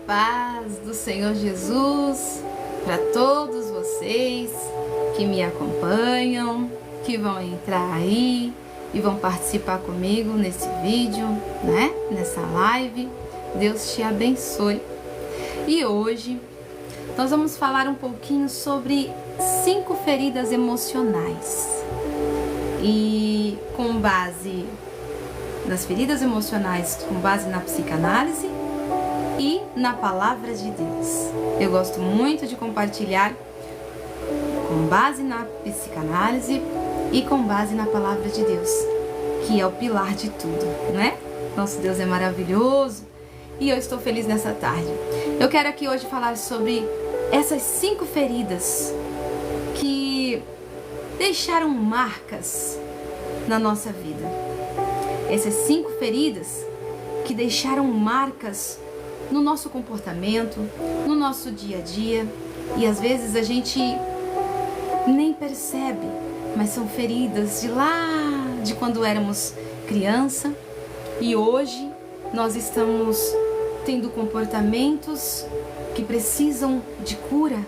paz do Senhor Jesus para todos vocês que me acompanham, que vão entrar aí e vão participar comigo nesse vídeo, né? Nessa live. Deus te abençoe. E hoje nós vamos falar um pouquinho sobre 5 feridas emocionais. E com base nas feridas emocionais, com base na psicanálise e na palavra de Deus. Eu gosto muito de compartilhar com base na psicanálise e com base na palavra de Deus, que é o pilar de tudo, né? Nosso Deus é maravilhoso e eu estou feliz nessa tarde. Eu quero aqui hoje falar sobre essas 5 feridas que deixaram marcas na nossa vida. Essas 5 feridas que deixaram marcas no nosso comportamento, no nosso dia a dia, e às vezes a gente nem percebe, mas são feridas de lá de quando éramos criança, e hoje nós estamos tendo comportamentos que precisam de cura,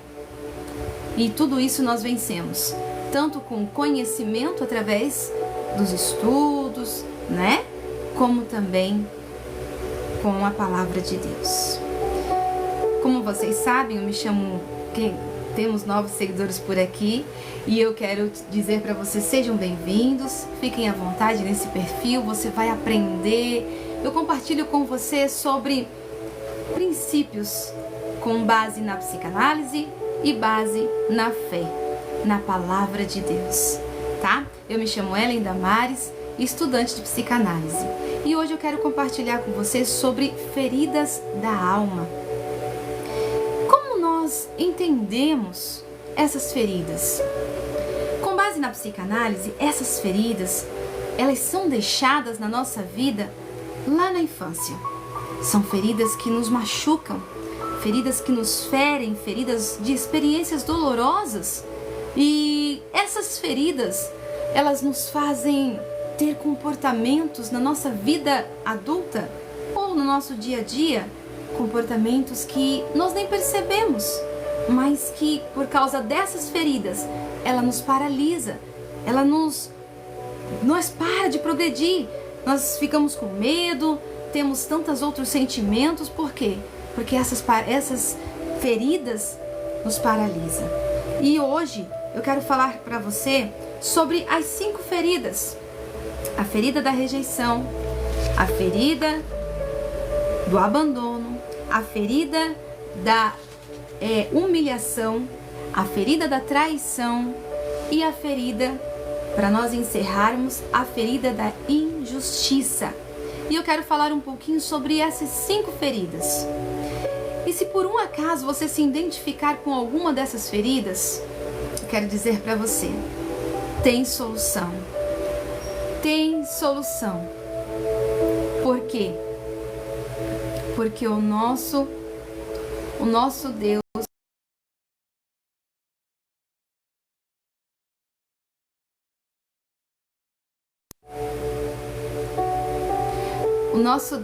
e tudo isso nós vencemos, tanto com conhecimento através dos estudos, né? Como também com a palavra de Deus. Como vocês sabem, eu me chamo, temos novos seguidores por aqui, e eu quero dizer para vocês, sejam bem-vindos, fiquem à vontade nesse perfil, você vai aprender. Eu compartilho com você sobre princípios com base na psicanálise e base na fé, na palavra de Deus, tá? Eu me chamo Ellen Damares, estudante de psicanálise, e hoje eu quero compartilhar com vocês sobre feridas da alma. Como nós entendemos essas feridas? Com base na psicanálise, essas feridas, elas são deixadas na nossa vida lá na infância. São feridas que nos machucam, feridas que nos ferem, feridas de experiências dolorosas, e essas feridas, elas nos fazem ter comportamentos na nossa vida adulta ou no nosso dia a dia, comportamentos que nós nem percebemos, mas que por causa dessas feridas, ela nos paralisa, nós para de progredir, nós ficamos com medo, temos tantos outros sentimentos. Por quê? Porque essas feridas nos paralisam. E hoje eu quero falar para você sobre as 5 feridas. A ferida da rejeição, a ferida do abandono, a ferida da humilhação, a ferida da traição e a ferida, para nós encerrarmos, a ferida da injustiça. E eu quero falar um pouquinho sobre essas 5 feridas. E se por um acaso você se identificar com alguma dessas feridas, eu quero dizer para você, tem solução. Tem solução. Por quê? Porque o nosso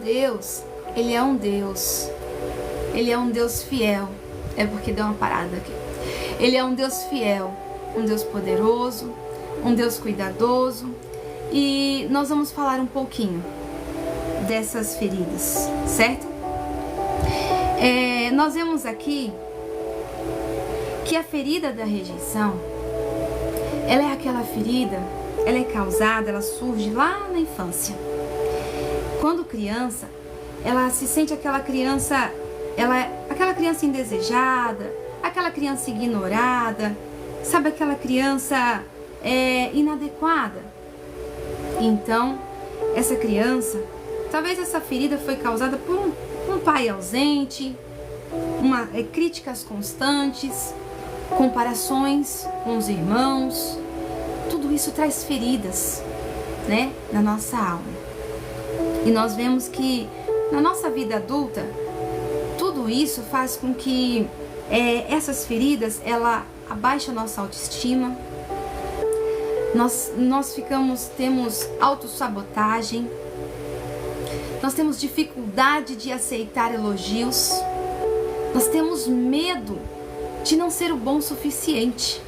Deus, Ele é um Deus. Ele é um Deus fiel. É porque deu uma parada aqui. Ele é um Deus fiel, um Deus poderoso, um Deus cuidadoso. E nós vamos falar um pouquinho dessas feridas, certo? Nós vemos aqui que a ferida da rejeição, ela é aquela ferida, ela é causada, ela surge lá na infância. Quando criança, ela se sente aquela criança indesejada, aquela criança ignorada, sabe, aquela criança inadequada. Então, essa criança, talvez essa ferida foi causada por um pai ausente, críticas constantes, comparações com os irmãos. Tudo isso traz feridas, né, na nossa alma. E nós vemos que na nossa vida adulta, tudo isso faz com que essas feridas, ela abaixa a nossa autoestima. Nós temos autossabotagem, nós temos dificuldade de aceitar elogios, Nós temos medo de não ser o bom o suficiente.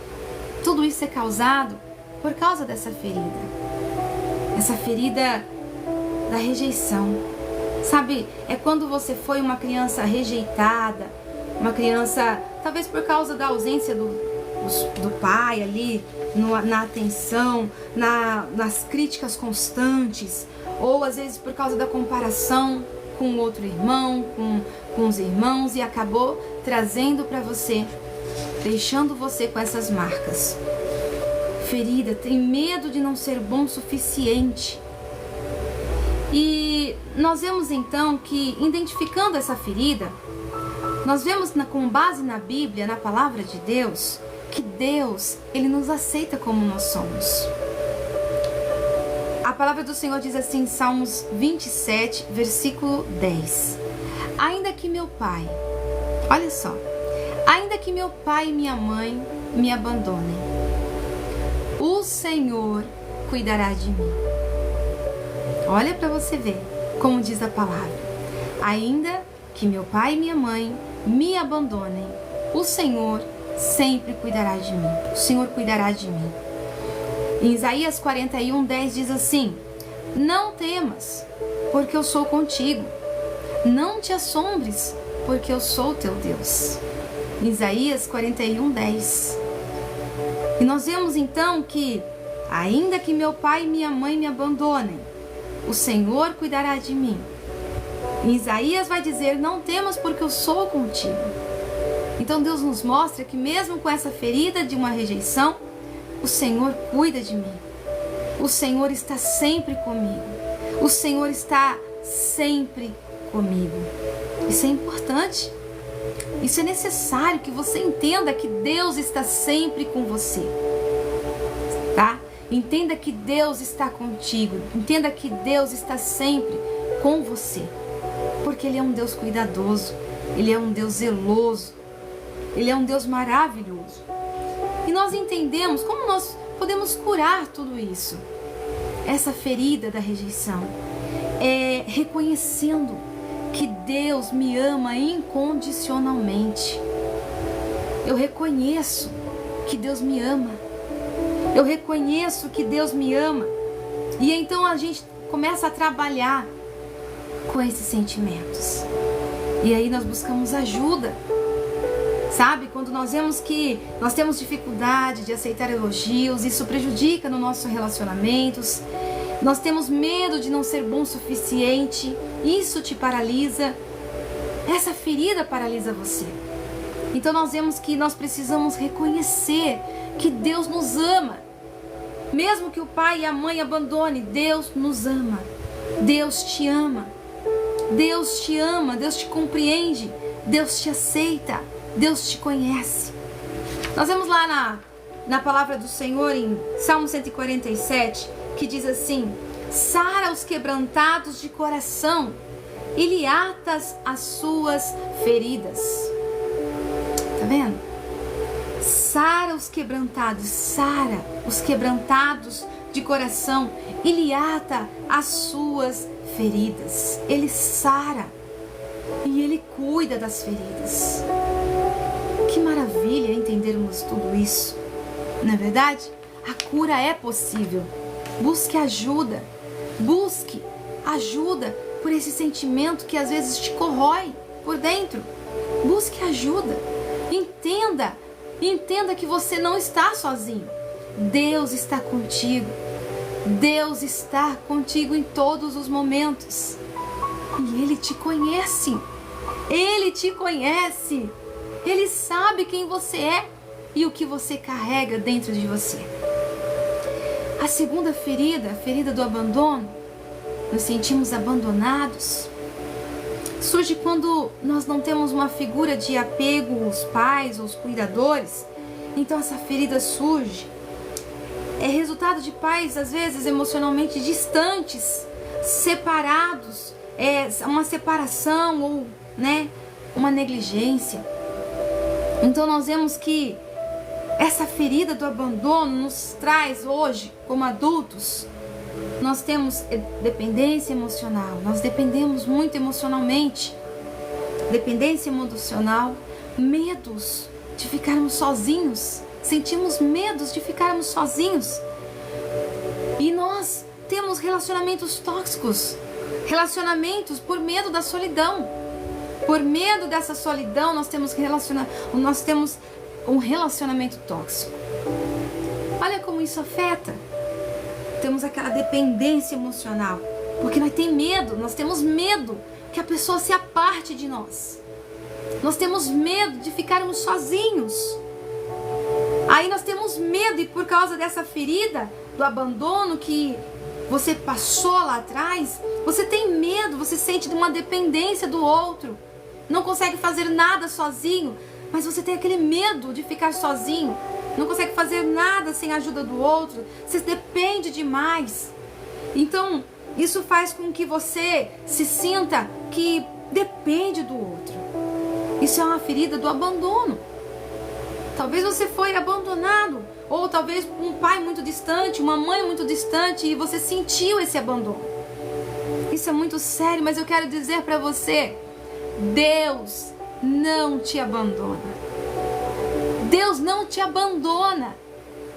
Tudo isso é causado por causa dessa ferida. Essa ferida da rejeição. Sabe, é quando você foi uma criança rejeitada, uma criança, talvez por causa da ausência do pai ali, na atenção, nas críticas constantes, ou às vezes por causa da comparação com outro irmão, com os irmãos, e acabou trazendo para você, deixando você com essas marcas. Ferida, tem medo de não ser bom o suficiente. E nós vemos então que, identificando essa ferida, nós vemos com base na Bíblia, na palavra de Deus, que Deus, Ele nos aceita como nós somos. A palavra do Senhor diz assim em Salmos 27, versículo 10. Ainda que meu pai, olha só, ainda que meu pai e minha mãe me abandonem, o Senhor cuidará de mim. Olha para você ver como diz a palavra. Ainda que meu pai e minha mãe me abandonem, o Senhor sempre cuidará de mim. O Senhor cuidará de mim. Em Isaías 41, 10 diz assim: não temas, porque eu sou contigo. Não te assombres, porque eu sou teu Deus. Isaías 41, 10. E nós vemos então que, ainda que meu pai e minha mãe me abandonem, o Senhor cuidará de mim. Em Isaías vai dizer: não temas, porque eu sou contigo. Então Deus nos mostra que mesmo com essa ferida de uma rejeição, o Senhor cuida de mim. O Senhor está sempre comigo. O Senhor está sempre comigo. Isso é importante. Isso é necessário que você entenda que Deus está sempre com você. Tá? Entenda que Deus está contigo. Entenda que Deus está sempre com você. Porque Ele é um Deus cuidadoso. Ele é um Deus zeloso. Ele é um Deus maravilhoso. E nós entendemos como nós podemos curar tudo isso. Essa ferida da rejeição é reconhecendo que Deus me ama incondicionalmente. Eu reconheço que Deus me ama. Eu reconheço que Deus me ama. E então a gente começa a trabalhar com esses sentimentos. E aí nós buscamos ajuda. Sabe, quando nós vemos que nós temos dificuldade de aceitar elogios, isso prejudica no nossos relacionamentos, nós temos medo de não ser bom o suficiente, isso te paralisa, essa ferida paralisa você. Então nós vemos que nós precisamos reconhecer que Deus nos ama. Mesmo que o pai e a mãe abandonem, Deus nos ama. Deus te ama. Deus te ama, Deus te compreende, Deus te aceita. Deus te conhece. Nós vemos lá na palavra do Senhor em Salmo 147, que diz assim: sara os quebrantados de coração e lhe atas as suas feridas. Tá vendo? Sara os quebrantados de coração e lhe ata as suas feridas. Ele sara e Ele cuida das feridas. Que maravilha entendermos tudo isso, não é verdade? A cura é possível. Busque ajuda por esse sentimento que às vezes te corrói por dentro. Busque ajuda. Entenda que você não está sozinho. Deus está contigo. Deus está contigo em todos os momentos. E Ele te conhece. Ele te conhece. Ele sabe quem você é e o que você carrega dentro de você. A segunda ferida, a ferida do abandono, nos sentimos abandonados, surge quando nós não temos uma figura de apego, os pais ou os cuidadores. Então essa ferida surge. É resultado de pais, às vezes, emocionalmente distantes, separados, uma separação ou uma negligência. Então nós vemos que essa ferida do abandono nos traz hoje, como adultos, nós temos dependência emocional, nós dependemos muito emocionalmente dependência emocional, medos de ficarmos sozinhos. Sentimos medos de ficarmos sozinhos. E nós temos relacionamentos tóxicos, relacionamentos por medo da solidão. Por medo dessa solidão, nós temos um relacionamento tóxico. Olha como isso afeta. Temos aquela dependência emocional, porque nós temos medo que a pessoa se aparte de nós. Nós temos medo de ficarmos sozinhos. Aí nós temos medo, e por causa dessa ferida do abandono que você passou lá atrás, você tem medo, você sente uma dependência do outro. Não consegue fazer nada sozinho, mas você tem aquele medo de ficar sozinho. Não consegue fazer nada sem a ajuda do outro. Você depende demais. Então, isso faz com que você se sinta que depende do outro. Isso é uma ferida do abandono. Talvez você foi abandonado, ou talvez um pai muito distante, uma mãe muito distante, e você sentiu esse abandono. Isso é muito sério, mas eu quero dizer para você, Deus não te abandona. Deus não te abandona.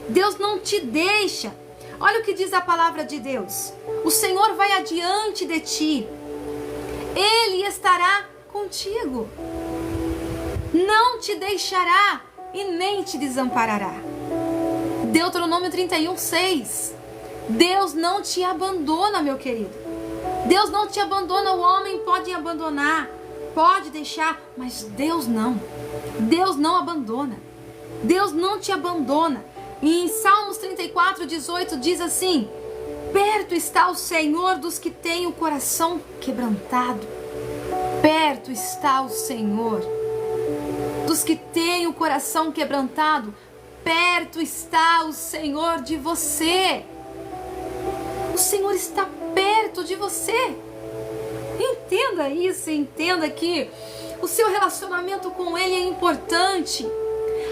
Deus não te deixa. Olha o que diz a palavra de Deus. O Senhor vai adiante de ti. Ele estará contigo. Não te deixará e nem te desamparará. Deuteronômio 31:6. Deus não te abandona, meu querido. Deus não te abandona. O homem pode abandonar, pode deixar, mas Deus não. Deus não abandona. Deus não te abandona. E em Salmos 34:18 diz assim: perto está o Senhor dos que têm o coração quebrantado. Perto está o Senhor dos que têm o coração quebrantado. Perto está o Senhor de você. O Senhor está perto de você. Entenda isso, entenda que o seu relacionamento com Ele é importante.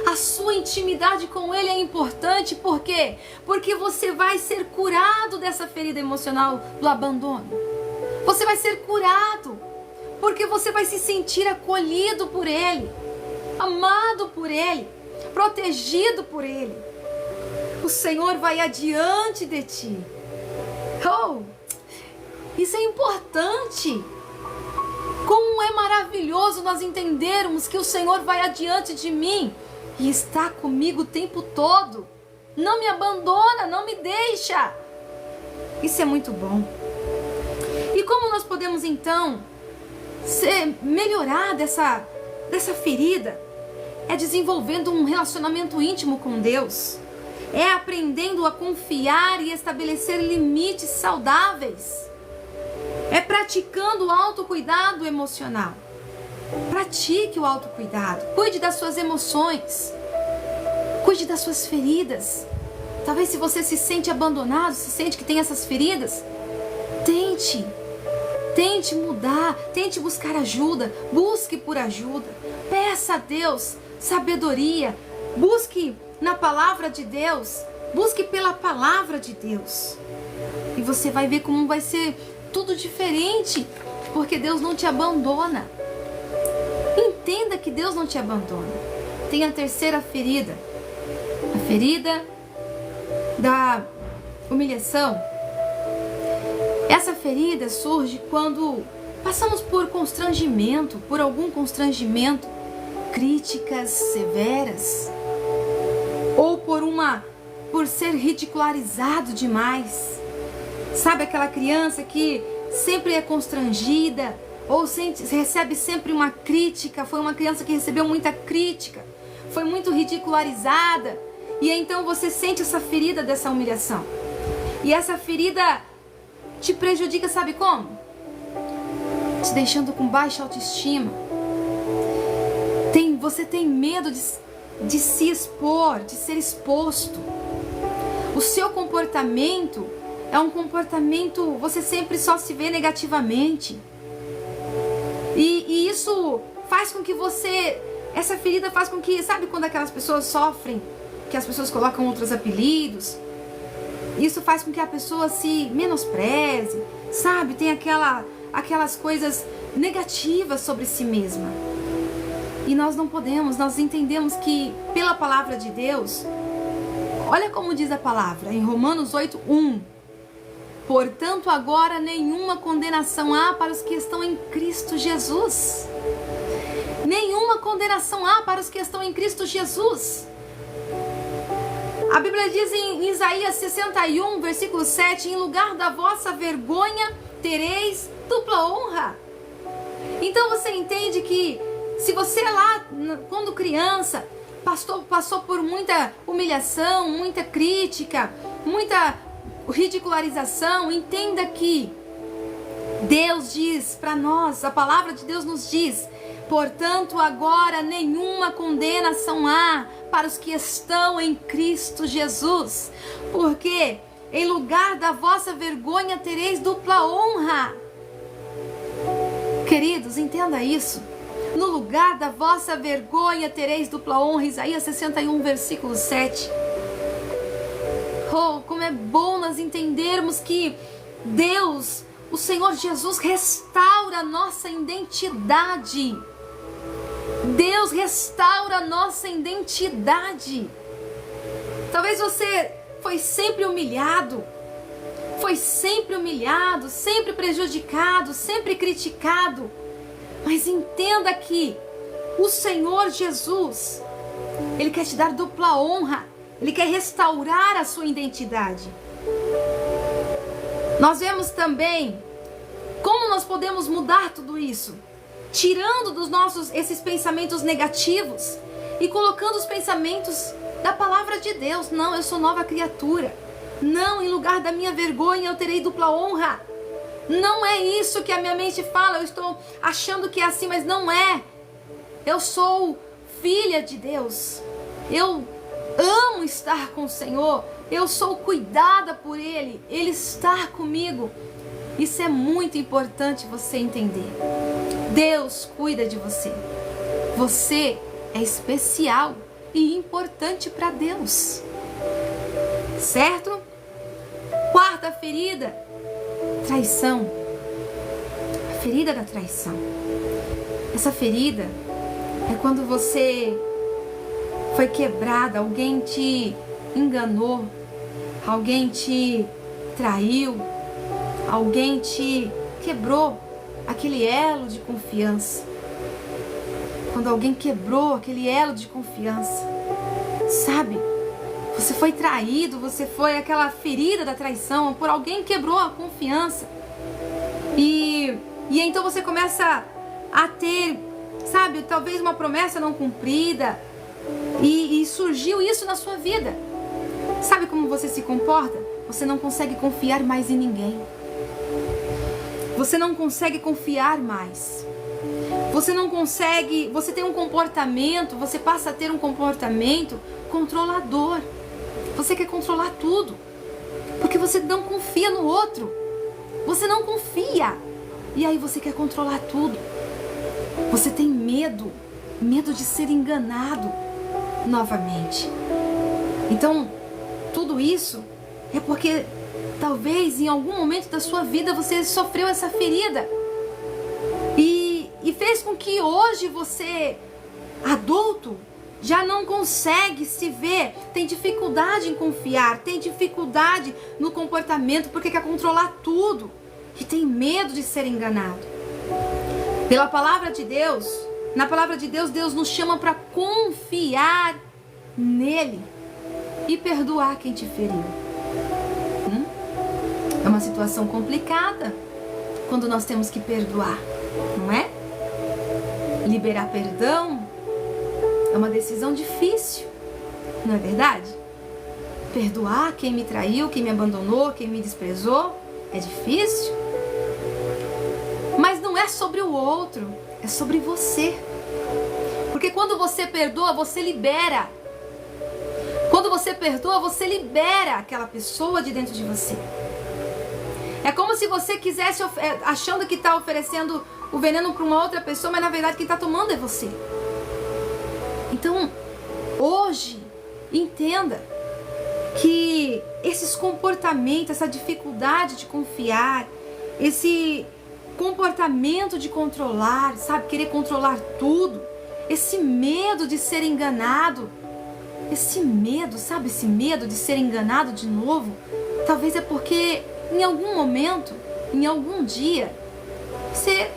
A sua intimidade com Ele é importante. Por quê? Porque você vai ser curado dessa ferida emocional do abandono. Você vai ser curado. Porque você vai se sentir acolhido por Ele, amado por Ele, protegido por Ele. O Senhor vai adiante de ti. Oh, isso é importante. Como é maravilhoso nós entendermos que o Senhor vai adiante de mim e está comigo o tempo todo. Não me abandona, não me deixa. Isso é muito bom. E como nós podemos então melhorar dessa ferida? É desenvolvendo um relacionamento íntimo com Deus. É aprendendo a confiar e estabelecer limites saudáveis. É praticando o autocuidado emocional. Pratique o autocuidado. Cuide das suas emoções. Cuide das suas feridas. Talvez se você se sente abandonado, se sente que tem essas feridas, Tente mudar, tente buscar ajuda, busque por ajuda, peça a Deus sabedoria, busque na palavra de Deus, busque pela palavra de Deus. E você vai ver como vai ser tudo diferente, porque Deus não te abandona. Entenda que Deus não te abandona. Tem a terceira ferida, a ferida da humilhação. Essa ferida surge quando passamos por constrangimento, por algum constrangimento, críticas severas, ou por ser ridicularizado demais. Sabe aquela criança que sempre é constrangida, ou recebe sempre uma crítica? Foi uma criança que recebeu muita crítica, foi muito ridicularizada, e então você sente essa ferida dessa humilhação. E essa ferida te prejudica, sabe como? Te deixando com baixa autoestima. Você tem medo de se expor, de ser exposto. O seu comportamento é um comportamento, você sempre só se vê negativamente. E isso faz com que essa ferida faz com que, sabe quando aquelas pessoas sofrem, que as pessoas colocam outros apelidos? Isso faz com que a pessoa se menospreze, sabe? Tem aquelas coisas negativa sobre si mesma. E nós não podemos, nós entendemos que pela palavra de Deus, olha como diz a palavra em Romanos 8:1. Portanto, agora nenhuma condenação há para os que estão em Cristo Jesus. Nenhuma condenação há para os que estão em Cristo Jesus. A Bíblia diz em Isaías 61, versículo 7, em lugar da vossa vergonha tereis dupla honra. Então você entende que se você lá, quando criança, passou por muita humilhação, muita crítica, muita ridicularização, entenda que Deus diz para nós, a palavra de Deus nos diz, portanto agora nenhuma condenação há para os que estão em Cristo Jesus, porque em lugar da vossa vergonha tereis dupla honra. Queridos, entenda isso. No lugar da vossa vergonha tereis dupla honra. Isaías 61, versículo 7. Oh, como é bom nós entendermos que Deus, o Senhor Jesus, restaura a nossa identidade. Deus restaura a nossa identidade. Talvez você foi sempre humilhado, sempre prejudicado, sempre criticado. Mas entenda que o Senhor Jesus, Ele quer te dar dupla honra. Ele quer restaurar a sua identidade. Nós vemos também como nós podemos mudar tudo isso. Tirando dos nossos esses pensamentos negativos e colocando os pensamentos da palavra de Deus. Não, eu sou nova criatura. Não, em lugar da minha vergonha eu terei dupla honra. Não é isso que a minha mente fala. Eu estou achando que é assim, mas não é. Eu sou filha de Deus. Eu amo estar com o Senhor. Eu sou cuidada por Ele. Ele está comigo. Isso é muito importante você entender. Deus cuida de você. Você é especial e importante para Deus. Certo? Quarta ferida. Traição. A ferida da traição. Essa ferida é quando você foi quebrada, alguém te enganou, alguém te traiu, alguém te quebrou aquele elo de confiança. Quando alguém quebrou aquele elo de confiança, sabe? Você foi traído, você foi aquela ferida da traição, por alguém que quebrou a confiança. E então você começa a ter, sabe, talvez uma promessa não cumprida. E surgiu isso na sua vida. Sabe como você se comporta? Você não consegue confiar mais em ninguém. Você não consegue confiar mais. Você não consegue, você tem um comportamento, você passa a ter um comportamento controlador. Você quer controlar tudo, porque você não confia no outro. Você não confia. E aí você quer controlar tudo. Você tem medo de ser enganado novamente. Então, tudo isso é porque talvez em algum momento da sua vida você sofreu essa ferida. E fez com que hoje você, adulto, já não consegue se ver, tem dificuldade em confiar, tem dificuldade no comportamento, porque quer controlar tudo e tem medo de ser enganado. Pela palavra de Deus, na palavra de Deus, Deus nos chama para confiar nele e perdoar quem te feriu. É uma situação complicada quando nós temos que perdoar, não é? Liberar perdão é uma decisão difícil, não é verdade? Perdoar quem me traiu, quem me abandonou, quem me desprezou, é difícil. Mas não é sobre o outro, é sobre você. Porque quando você perdoa, você libera. Quando você perdoa, você libera aquela pessoa de dentro de você. É como se você quisesse, achando que está oferecendo o veneno para uma outra pessoa, mas na verdade quem está tomando é você. Então, hoje, entenda que esses comportamentos, essa dificuldade de confiar, esse comportamento de controlar, sabe? Querer controlar tudo. Esse medo de ser enganado. Esse medo, sabe? Esse medo de ser enganado de novo. Talvez é porque em algum momento, em algum dia, você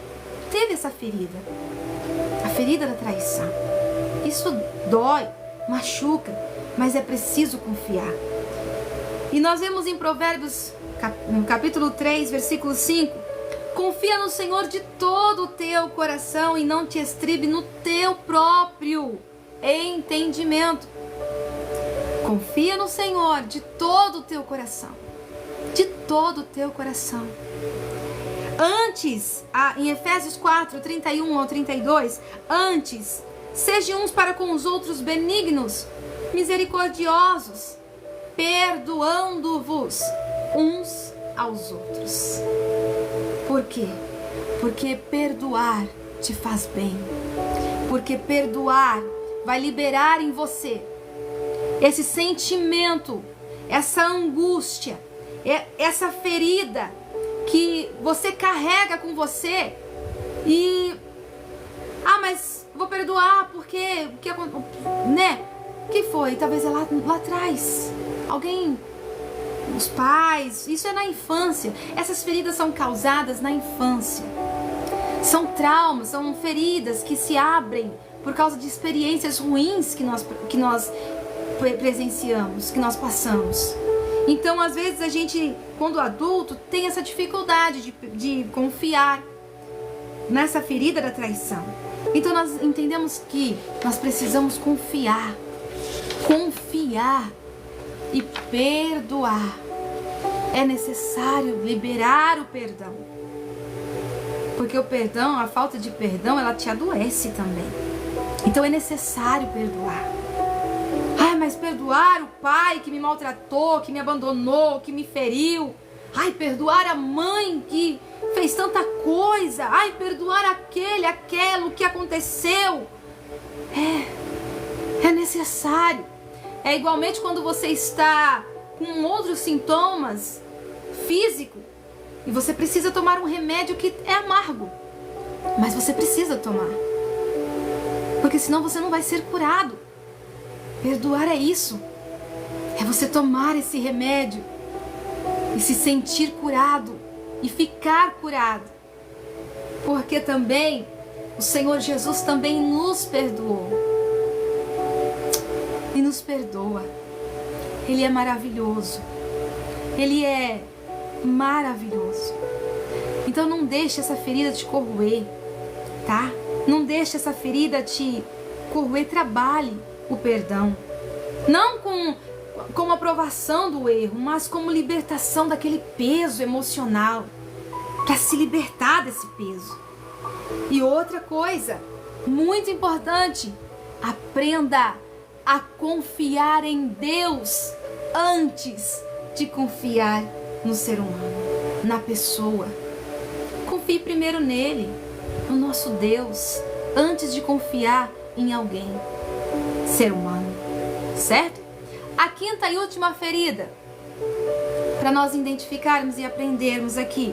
teve essa ferida. A ferida da traição. Isso dói, machuca, mas é preciso confiar. E nós vemos em Provérbios, no capítulo 3, versículo 5, confia no Senhor de todo o teu coração e não te estribe no teu próprio entendimento. Confia no Senhor de todo o teu coração. De todo o teu coração. Antes, em Efésios 4, 31 ao 32, antes, sejam uns para com os outros benignos, misericordiosos, perdoando-vos uns aos outros. Por quê? Porque perdoar te faz bem. Porque perdoar vai liberar em você esse sentimento, essa angústia, essa ferida que você carrega com você e... mas vou perdoar porque... né? O que foi? Talvez é lá atrás. Alguém... Os pais... Isso é na infância. Essas feridas são causadas na infância. São traumas, são feridas que se abrem por causa de experiências ruins que nós presenciamos, que nós passamos. Então, às vezes, a gente, quando adulto, tem essa dificuldade de confiar nessa ferida da traição. Então, nós entendemos que nós precisamos confiar e perdoar. É necessário liberar o perdão. Porque o perdão, a falta de perdão, ela te adoece também. Então, é necessário perdoar. Mas perdoar o pai que me maltratou, que me abandonou, que me feriu. Perdoar a mãe que fez tanta coisa. Perdoar aquilo que aconteceu. É necessário. É igualmente quando você está com outros sintomas físicos e você precisa tomar um remédio que é amargo. Mas você precisa tomar. Porque senão você não vai ser curado. Perdoar é isso. É você tomar esse remédio e se sentir curado e ficar curado. Porque também o Senhor Jesus também nos perdoou. E nos perdoa. Ele é maravilhoso. Ele é maravilhoso. Então não deixe essa ferida te corroer, tá? Não deixe essa ferida te corroer. Trabalhe o perdão, não como aprovação do erro, mas como libertação daquele peso emocional, para se libertar desse peso. E outra coisa muito importante, aprenda a confiar em Deus antes de confiar no ser humano, na pessoa. Confie primeiro nele, no nosso Deus, antes de confiar em alguém. Ser humano, certo? A quinta e última ferida, para nós identificarmos e aprendermos aqui,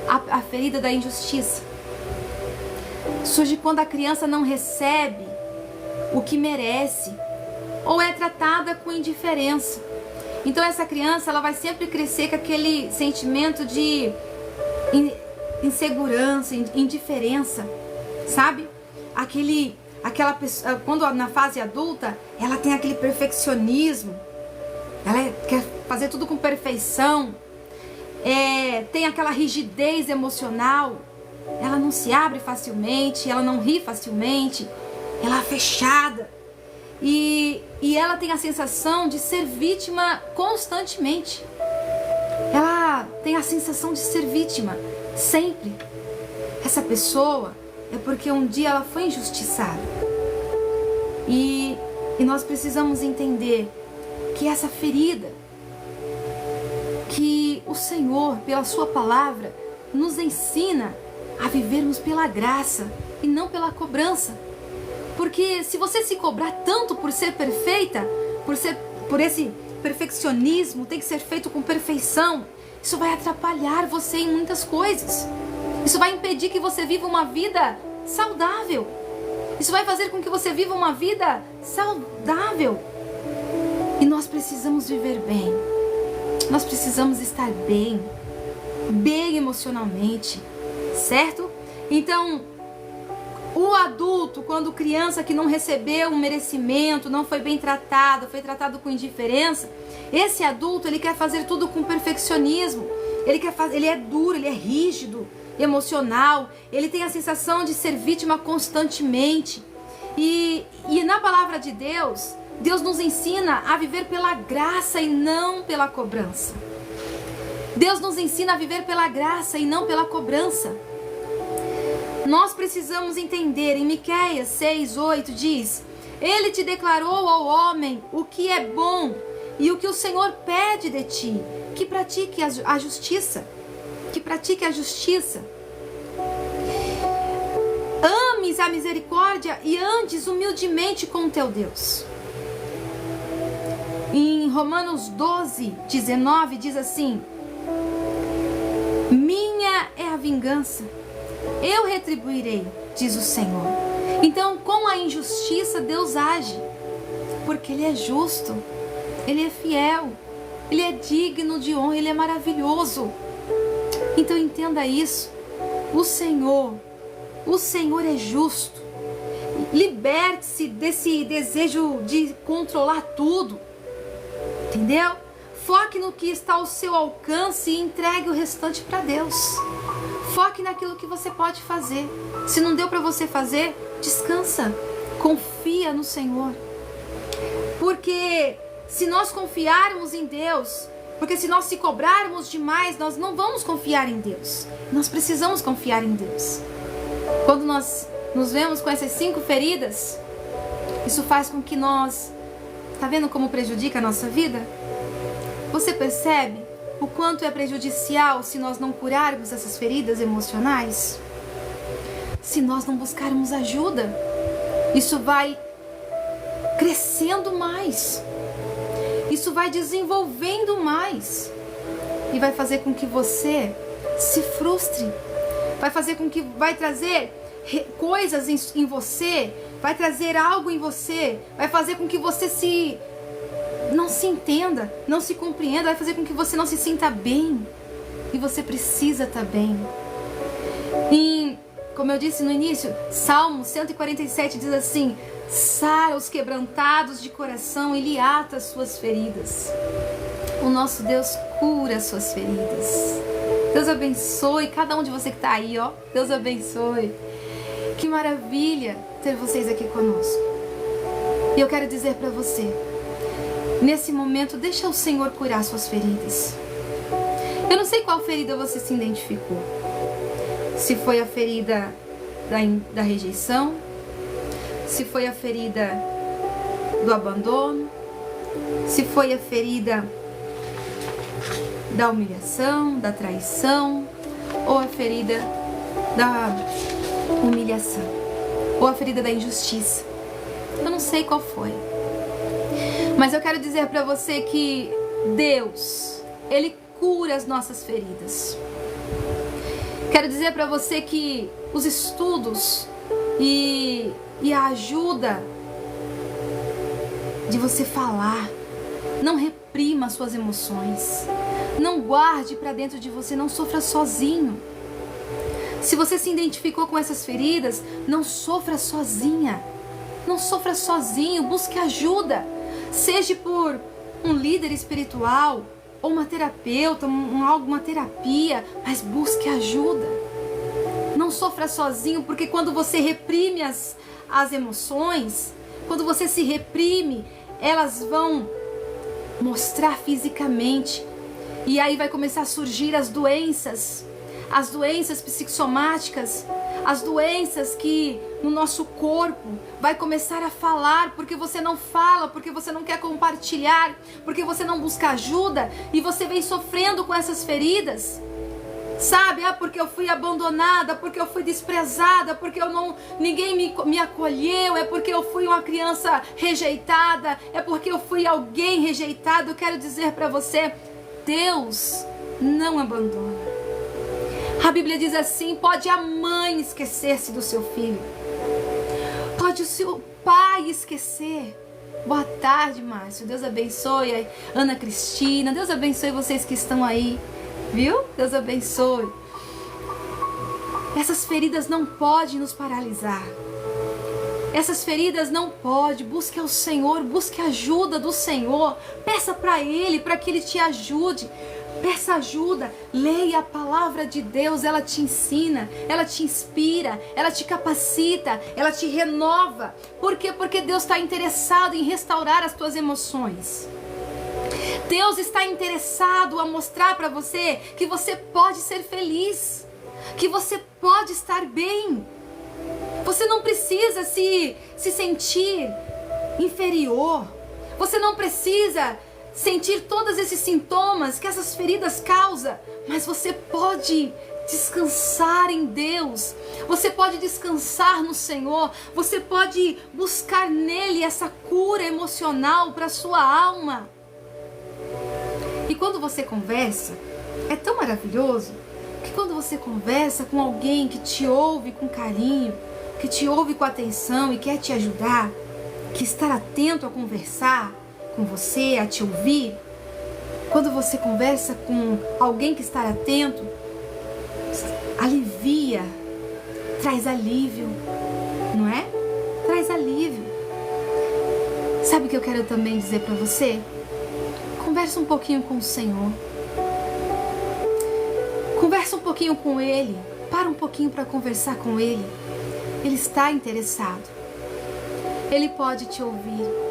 a ferida da injustiça. Surge quando a criança não recebe o que merece ou é tratada com indiferença. Então essa criança, ela vai sempre crescer com aquele sentimento de insegurança, indiferença, sabe? Aquela pessoa, quando na fase adulta, ela tem aquele perfeccionismo, ela quer fazer tudo com perfeição, tem aquela rigidez emocional, ela não se abre facilmente, ela não ri facilmente, ela é fechada, e ela tem a sensação de ser vítima constantemente. Ela tem a sensação de ser vítima sempre. Essa pessoa é porque um dia ela foi injustiçada. E nós precisamos entender que essa ferida, que o Senhor, pela sua palavra, nos ensina a vivermos pela graça e não pela cobrança. Porque se você se cobrar tanto por ser perfeita, por esse perfeccionismo, tem que ser feito com perfeição, isso vai atrapalhar você em muitas coisas. Isso vai impedir que você viva uma vida saudável. Isso vai fazer com que você viva uma vida saudável. E nós precisamos viver bem. Nós precisamos estar bem emocionalmente, certo? Então, o adulto, quando criança que não recebeu um merecimento, não foi bem tratado, foi tratado com indiferença, esse adulto, ele quer fazer tudo com perfeccionismo. Ele é duro, ele é rígido, emocional, ele tem a sensação de ser vítima constantemente. E na palavra de Deus, Deus nos ensina a viver pela graça e não pela cobrança. Deus nos ensina a viver pela graça e não pela cobrança. Nós precisamos entender, em Miqueias 6:8 diz: Ele te declarou ao homem o que é bom e o que o Senhor pede de ti, que pratique a justiça. Que pratique a justiça. Ames a misericórdia e andes humildemente com teu Deus. Em Romanos 12:19 diz assim: Minha é a vingança, eu retribuirei, diz o Senhor. Então, com a injustiça, Deus age, porque Ele é justo, Ele é fiel, Ele é digno de honra, Ele é maravilhoso. Então, entenda isso. O Senhor é justo. Liberte-se desse desejo de controlar tudo, entendeu? Foque no que está ao seu alcance e entregue o restante para Deus. Foque naquilo que você pode fazer. Se não deu para você fazer, descansa. Confia no Senhor. Porque se nós confiarmos em Deus, porque se nós se cobrarmos demais, nós não vamos confiar em Deus. Nós precisamos confiar em Deus. Quando nós nos vemos com essas 5 feridas, isso faz com que nós... Tá vendo como prejudica a nossa vida? Você percebe o quanto é prejudicial se nós não curarmos essas feridas emocionais? Se nós não buscarmos ajuda, isso vai crescendo mais. Isso vai desenvolvendo mais. E vai fazer com que você se frustre. Vai fazer com que... Vai trazer coisas em você. Vai trazer algo em você. Vai fazer com que você não se entenda, não se compreenda, vai fazer com que você não se sinta bem. E você precisa estar bem. E, como eu disse no início, Salmo 147 diz assim: sara os quebrantados de coração e lhe ata as suas feridas. O nosso Deus cura as suas feridas. Deus abençoe cada um de você que está aí, ó. Deus abençoe. Que maravilha ter vocês aqui conosco. E eu quero dizer para você, nesse momento, deixa o Senhor curar suas feridas. Eu não sei qual ferida você se identificou. Se foi a ferida da rejeição, se foi a ferida do abandono, se foi a ferida da humilhação, da traição, ou a ferida da humilhação, ou a ferida da injustiça. Eu não sei qual foi. Mas eu quero dizer para você que Deus, Ele cura as nossas feridas. Quero dizer para você que os estudos e a ajuda de você falar, não reprima suas emoções, não guarde para dentro de você, não sofra sozinho. Se você se identificou com essas feridas, não sofra sozinha, não sofra sozinho, busque ajuda. Seja por um líder espiritual, ou uma terapeuta, alguma terapia, mas busque ajuda. Não sofra sozinho, porque quando você reprime as emoções, quando você se reprime, elas vão mostrar fisicamente. E aí vai começar a surgir as doenças psicossomáticas, as doenças que no nosso corpo vai começar a falar, porque você não fala, porque você não quer compartilhar, porque você não busca ajuda, e você vem sofrendo com essas feridas, sabe? Porque eu fui abandonada, porque eu fui desprezada, porque ninguém me acolheu, é porque eu fui uma criança rejeitada, é porque eu fui alguém rejeitado. Eu quero dizer para você, Deus não abandona. A Bíblia diz assim: pode a mãe esquecer-se do seu filho, pode o seu pai esquecer. Boa tarde, Márcio. Deus abençoe a Ana Cristina. Deus abençoe vocês que estão aí, viu? Deus abençoe. Essas feridas não podem nos paralisar. Essas feridas não podem. Busque ao Senhor, busque a ajuda do Senhor. Peça para Ele, para que Ele te ajude. Peça ajuda, leia a palavra de Deus, ela te ensina, ela te inspira, ela te capacita, ela te renova. Por quê? Porque Deus está interessado em restaurar as tuas emoções. Deus está interessado a mostrar para você que você pode ser feliz, que você pode estar bem. Você não precisa se sentir inferior, você não precisa sentir todos esses sintomas que essas feridas causam, mas você pode descansar em Deus, você pode descansar no Senhor, você pode buscar nele essa cura emocional para a sua alma. E quando você conversa, é tão maravilhoso que quando você conversa com alguém que te ouve com carinho, que te ouve com atenção e quer te ajudar, que está atento a conversar com você, a te ouvir, quando você conversa com alguém que está atento, alivia, traz alívio, não é? Traz alívio. Sabe o que eu quero também dizer para você? Conversa um pouquinho com o Senhor. Conversa um pouquinho com Ele. Para um pouquinho para conversar com Ele. Ele está interessado. Ele pode te ouvir.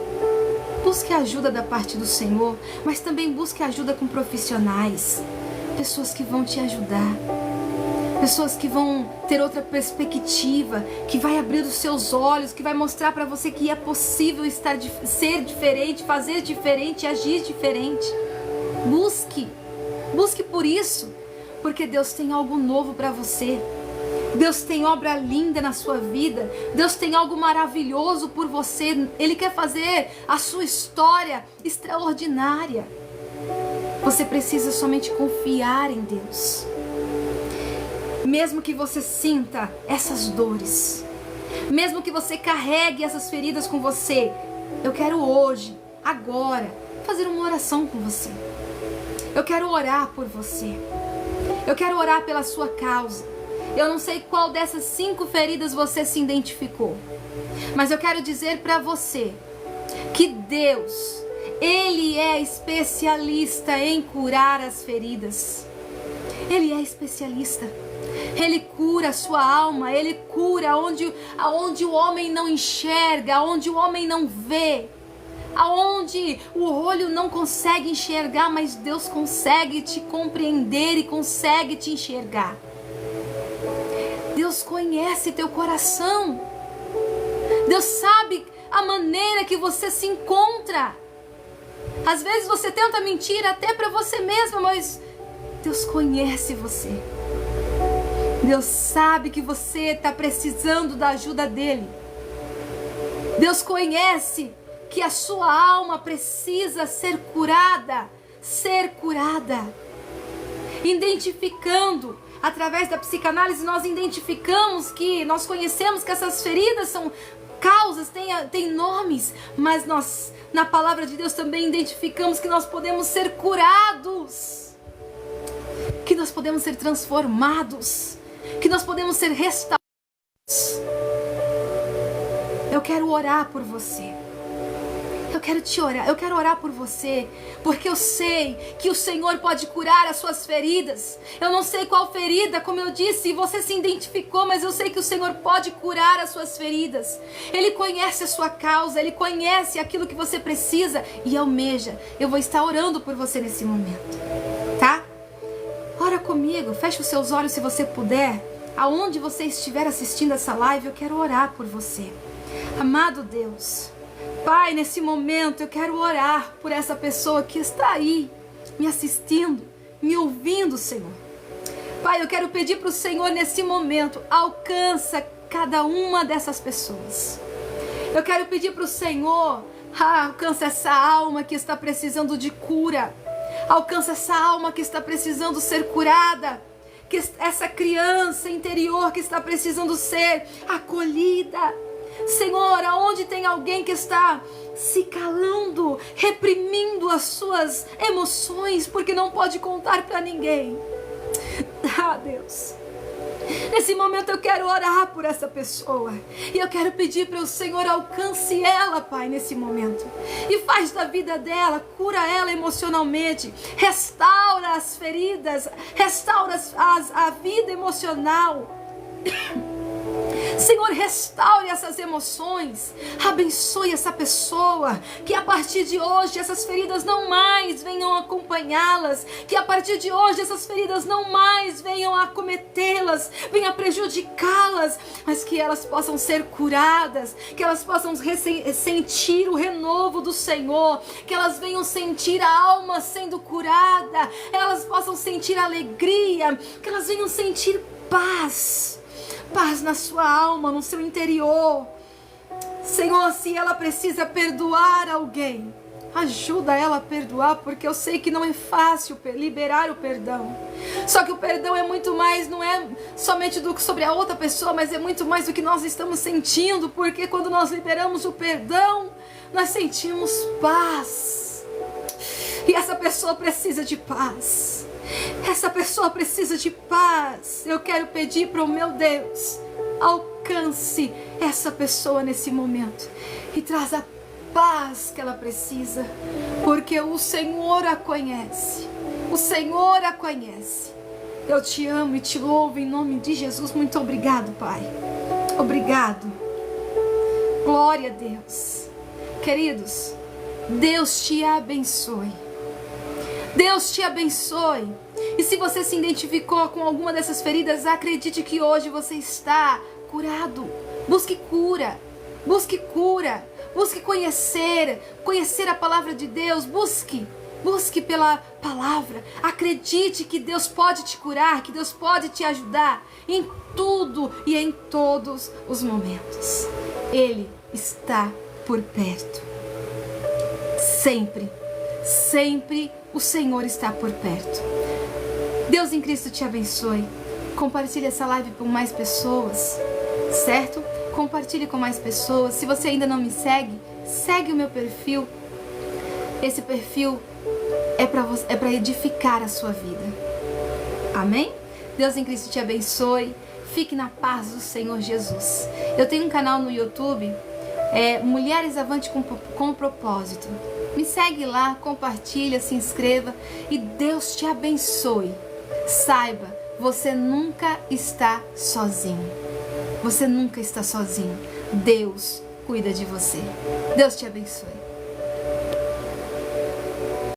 Busque ajuda da parte do Senhor, mas também busque ajuda com profissionais, pessoas que vão te ajudar, pessoas que vão ter outra perspectiva, que vai abrir os seus olhos, que vai mostrar para você que é possível ser diferente, fazer diferente, agir diferente. Busque por isso, porque Deus tem algo novo para você. Deus tem obra linda na sua vida. Deus tem algo maravilhoso por você. Ele quer fazer a sua história extraordinária. Você precisa somente confiar em Deus. Mesmo que você sinta essas dores, mesmo que você carregue essas feridas com você, eu quero hoje, agora, fazer uma oração com você. Eu quero orar por você. Eu quero orar pela sua causa. Eu não sei qual dessas 5 feridas você se identificou, mas eu quero dizer para você que Deus, Ele é especialista em curar as feridas. Ele é especialista. Ele cura a sua alma, Ele cura aonde o homem não enxerga, aonde o homem não vê, aonde o olho não consegue enxergar, mas Deus consegue te compreender e consegue te enxergar. Deus conhece teu coração. Deus sabe a maneira que você se encontra. Às vezes você tenta mentir até para você mesmo, mas Deus conhece você. Deus sabe que você está precisando da ajuda dEle. Deus conhece que a sua alma precisa ser curada. Identificando, através da psicanálise, nós conhecemos que essas feridas são causas, têm nomes, mas nós, na palavra de Deus, também identificamos que nós podemos ser curados, que nós podemos ser transformados, que nós podemos ser restaurados. Eu quero orar por você. Eu quero orar por você, porque eu sei que o Senhor pode curar as suas feridas. Eu não sei qual ferida, como eu disse, você se identificou, mas eu sei que o Senhor pode curar as suas feridas. Ele conhece a sua causa, Ele conhece aquilo que você precisa e almeja. Eu vou estar orando por você nesse momento, tá? Ora comigo, feche os seus olhos se você puder. Aonde você estiver assistindo essa live, eu quero orar por você. Amado Deus, Pai, nesse momento eu quero orar por essa pessoa que está aí, me assistindo, me ouvindo, Senhor. Pai, eu quero pedir para o Senhor nesse momento, alcança cada uma dessas pessoas. Eu quero pedir para o Senhor, alcança essa alma que está precisando de cura. Alcança essa alma que está precisando ser curada. que essa criança interior que está precisando ser acolhida. Senhor, aonde tem alguém que está se calando, reprimindo as suas emoções, porque não pode contar para ninguém. Deus, nesse momento eu quero orar por essa pessoa. E eu quero pedir para o Senhor alcance ela, Pai, nesse momento. E faz da vida dela, cura ela emocionalmente. Restaura as feridas, restaura a vida emocional. Senhor, restaure essas emoções, abençoe essa pessoa, que a partir de hoje essas feridas não mais venham acompanhá-las, que a partir de hoje essas feridas não mais venham acometê-las, venham prejudicá-las, mas que elas possam ser curadas, que elas possam sentir o renovo do Senhor, que elas venham sentir a alma sendo curada, elas possam sentir alegria, que elas venham sentir paz na sua alma, no seu interior. Senhor, se ela precisa perdoar alguém, ajuda ela a perdoar, porque eu sei que não é fácil liberar o perdão. Só que o perdão é muito mais, não é somente sobre a outra pessoa, mas é muito mais do que nós estamos sentindo, porque quando nós liberamos o perdão, nós sentimos paz. E essa pessoa precisa de paz. Essa pessoa precisa de paz. Eu quero pedir para o meu Deus, alcance essa pessoa nesse momento e traz a paz que ela precisa, porque o Senhor a conhece. O Senhor a conhece. Eu te amo e te louvo em nome de Jesus. Muito obrigado, Pai. Obrigado. Glória a Deus. Queridos, Deus te abençoe. Deus te abençoe. E se você se identificou com alguma dessas feridas, acredite que hoje você está curado. Busque cura. Busque cura. Busque conhecer a palavra de Deus. Busque pela palavra. Acredite que Deus pode te curar, que Deus pode te ajudar em tudo e em todos os momentos. Ele está por perto. Sempre, sempre o Senhor está por perto. Deus em Cristo te abençoe. Compartilhe essa live com mais pessoas, certo? Compartilhe com mais pessoas. Se você ainda não me segue, segue o meu perfil. Esse perfil é para edificar a sua vida. Amém? Deus em Cristo te abençoe. Fique na paz do Senhor Jesus. Eu tenho um canal no YouTube, Mulheres Avante com Propósito. Me segue lá, compartilha, se inscreva e Deus te abençoe. Saiba, você nunca está sozinho. Você nunca está sozinho. Deus cuida de você. Deus te abençoe.